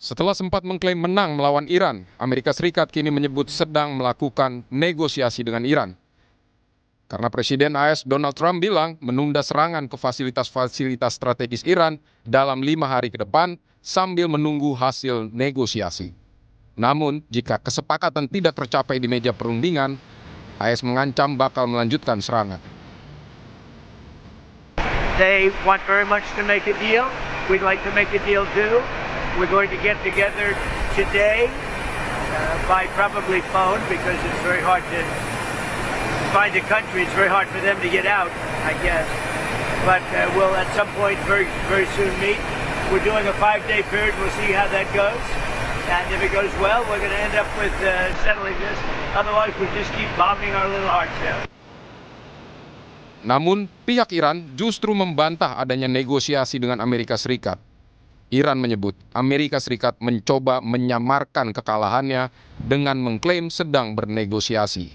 Setelah sempat mengklaim menang melawan Iran, Amerika Serikat kini menyebut sedang melakukan negosiasi dengan Iran. Karena Presiden AS Donald Trump bilang menunda serangan ke fasilitas-fasilitas strategis Iran dalam 5 hari ke depan sambil menunggu hasil negosiasi. Namun, jika kesepakatan tidak tercapai di meja perundingan, AS mengancam bakal melanjutkan serangan. They want very much to make a deal. We'd like to make a deal too. We're going to get together today by probably phone because it's very hard to find a country. It's very hard for them to get out, I guess. But we'll at some point very soon meet. We're doing a 5-day period. We'll see how that goes. And if it goes well, we're going to end up with settling this. Otherwise, we'll just keep bombing our little hearts out. Namun, pihak Iran justru membantah adanya negosiasi dengan Amerika Serikat. Iran menyebut Amerika Serikat mencoba menyamarkan kekalahannya dengan mengklaim sedang bernegosiasi.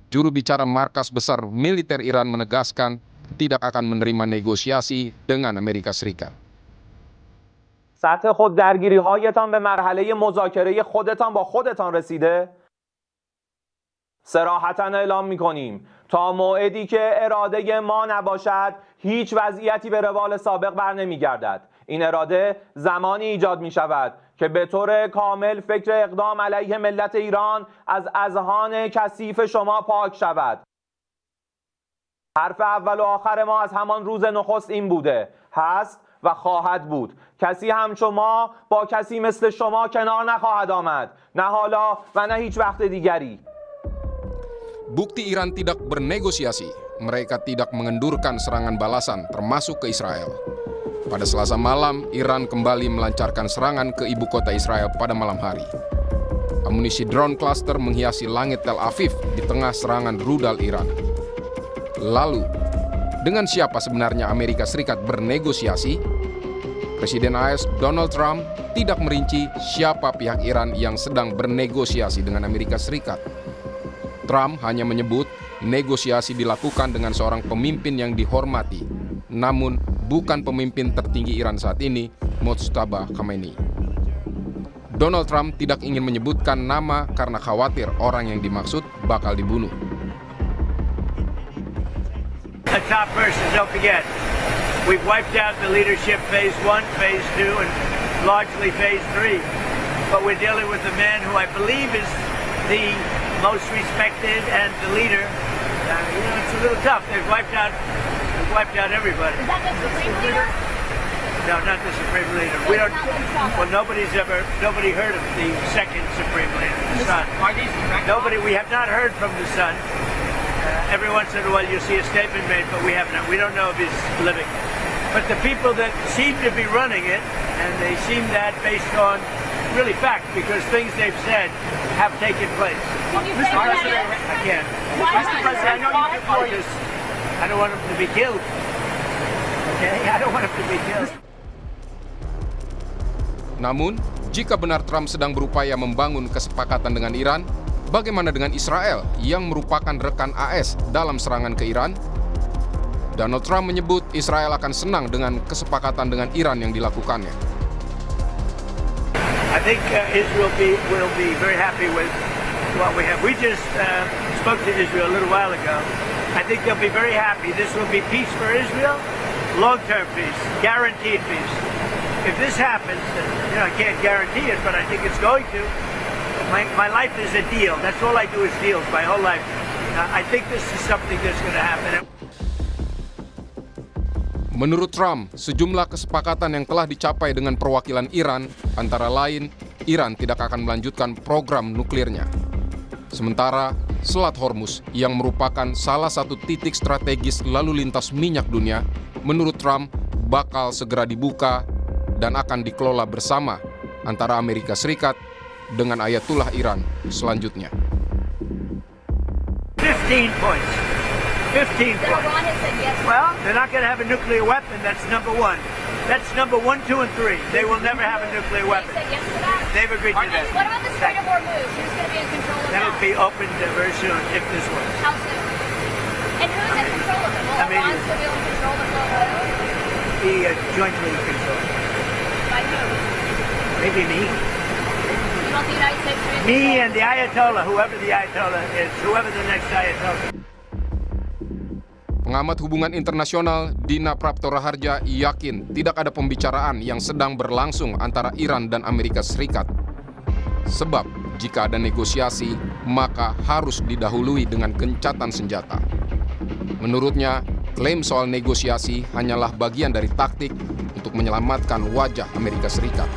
Juru bicara markas besar militer Iran menegaskan tidak akan menerima negosiasi dengan Amerika Serikat. سطح خود درگیری‌هایتان به مرحله مذاکره خودتان با خودتان رسیده؟ صراحتاً اعلام می‌کنیم تا موعدی که اراده ما نباشد هیچ وضعیتی به روال سابق برنمیگردد. این اراده زمانی ایجاد می‌شود که به طور کامل فکر اقدام علیه ملت ایران از اذهان کثیف شما پاک شود. حرف اول و آخر ما از همان روز نخست این بوده، هست و خواهد بود. کسی هم شما با کسی مثل شما کنار نخواهد آمد. نه حالا و نه هیچ وقت دیگری. Bukti Iran tidak bernegosiasi, mereka tidak mengendurkan serangan balasan termasuk ke Israel. Pada Selasa malam, Iran kembali melancarkan serangan ke ibu kota Israel pada malam hari. Amunisi drone cluster menghiasi langit Tel Aviv di tengah serangan rudal Iran. Lalu, dengan siapa sebenarnya Amerika Serikat bernegosiasi? Presiden AS Donald Trump tidak merinci siapa pihak Iran yang sedang bernegosiasi dengan Amerika Serikat. Trump hanya menyebut negosiasi dilakukan dengan seorang pemimpin yang dihormati, namun bukan pemimpin tertinggi Iran saat ini, Mojtaba Khamenei. Donald Trump tidak ingin menyebutkan nama karena khawatir orang yang dimaksud bakal dibunuh. A top person, don't forget, we've wiped out the leadership phase 1, phase 2, and largely phase 3. But we're dealing with a man who I believe is the most respected and the leader. It's a little tough. They've wiped out everybody. Is that the Supreme Leader? No, not the Supreme Leader. We don't. Well, nobody heard of the second Supreme Leader, the son. Nobody. We have not heard from the son. Every once in a while, you see a statement made, but we have not. We don't know if he's living. But the people that seem to be running it, and they seem that based on really fact, because things they've said have taken place. Can you say what that is? I can't. Mr. President, I don't want him to be killed. Okay, I don't want him to be killed. Namun, jika benar Trump sedang berupaya membangun kesepakatan dengan Iran, bagaimana dengan Israel yang merupakan rekan AS dalam serangan ke Iran? Donald Trump menyebut Israel akan senang dengan kesepakatan dengan Iran yang dilakukannya. I think Israel will be very happy with what we have. We just spoke to Israel a little while ago. I think they'll be very happy. This will be peace for Israel, long-term peace, guaranteed peace. If this happens, I can't guarantee it, but I think it's going to. My life is a deal. That's all I do is deals, my whole life. I think this is something that's going to happen. Menurut Trump, sejumlah kesepakatan yang telah dicapai dengan perwakilan Iran, antara lain, Iran tidak akan melanjutkan program nuklirnya. Sementara, Selat Hormuz yang merupakan salah satu titik strategis lalu lintas minyak dunia, menurut Trump bakal segera dibuka dan akan dikelola bersama antara Amerika Serikat dengan Ayatullah Iran selanjutnya. 15 points. 15 points. Iran has said yes. Well, they're not going to have a nuclear weapon. That's number one. That's number 1, 2, and 3. They will never have a nuclear weapon. They said yes to that. They've agreed to that. What about the Strait of Hormuz? Who's going to be in control of that? That'll be opened very soon if this works. How soon? And who's in control of it? Will I mean, Iran still be able to control the flow of oil? Be jointly controlled. By who? Maybe me. You want the United States to be in Me control? and the Ayatollah, whoever the Ayatollah is, whoever the next Ayatollah. Pengamat hubungan internasional Dina Prapto Raharja yakin tidak ada pembicaraan yang sedang berlangsung antara Iran dan Amerika Serikat. Sebab jika ada negosiasi, maka harus didahului dengan gencatan senjata. Menurutnya, klaim soal negosiasi hanyalah bagian dari taktik untuk menyelamatkan wajah Amerika Serikat.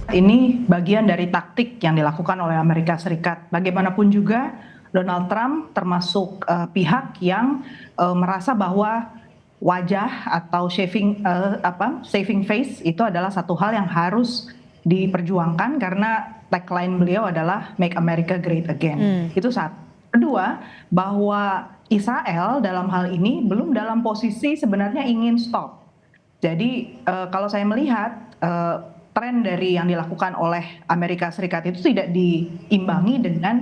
Ini bagian dari taktik yang dilakukan oleh Amerika Serikat. Bagaimanapun juga, Donald Trump termasuk pihak yang merasa bahwa wajah atau saving face itu adalah satu hal yang harus diperjuangkan karena tagline beliau adalah Make America Great Again. Itu satu. Kedua, bahwa Israel dalam hal ini belum dalam posisi sebenarnya ingin stop. Jadi kalau saya melihat tren dari yang dilakukan oleh Amerika Serikat itu tidak diimbangi dengan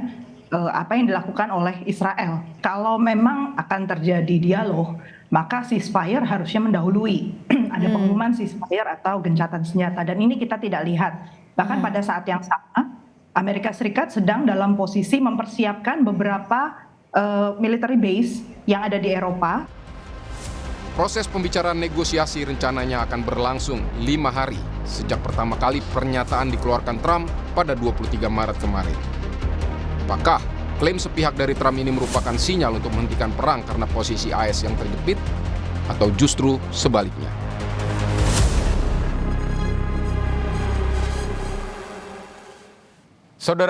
apa yang dilakukan oleh Israel. Kalau memang akan terjadi dialog, maka ceasefire harusnya mendahului. Ada pengumuman ceasefire atau gencatan senjata, dan ini kita tidak lihat. Bahkan pada saat yang sama, Amerika Serikat sedang dalam posisi mempersiapkan beberapa military base yang ada di Eropa. Proses pembicaraan negosiasi rencananya akan berlangsung 5 hari sejak pertama kali pernyataan dikeluarkan Trump pada 23 Maret kemarin. Apakah klaim sepihak dari Trump ini merupakan sinyal untuk menghentikan perang karena posisi AS yang terjepit, atau justru sebaliknya?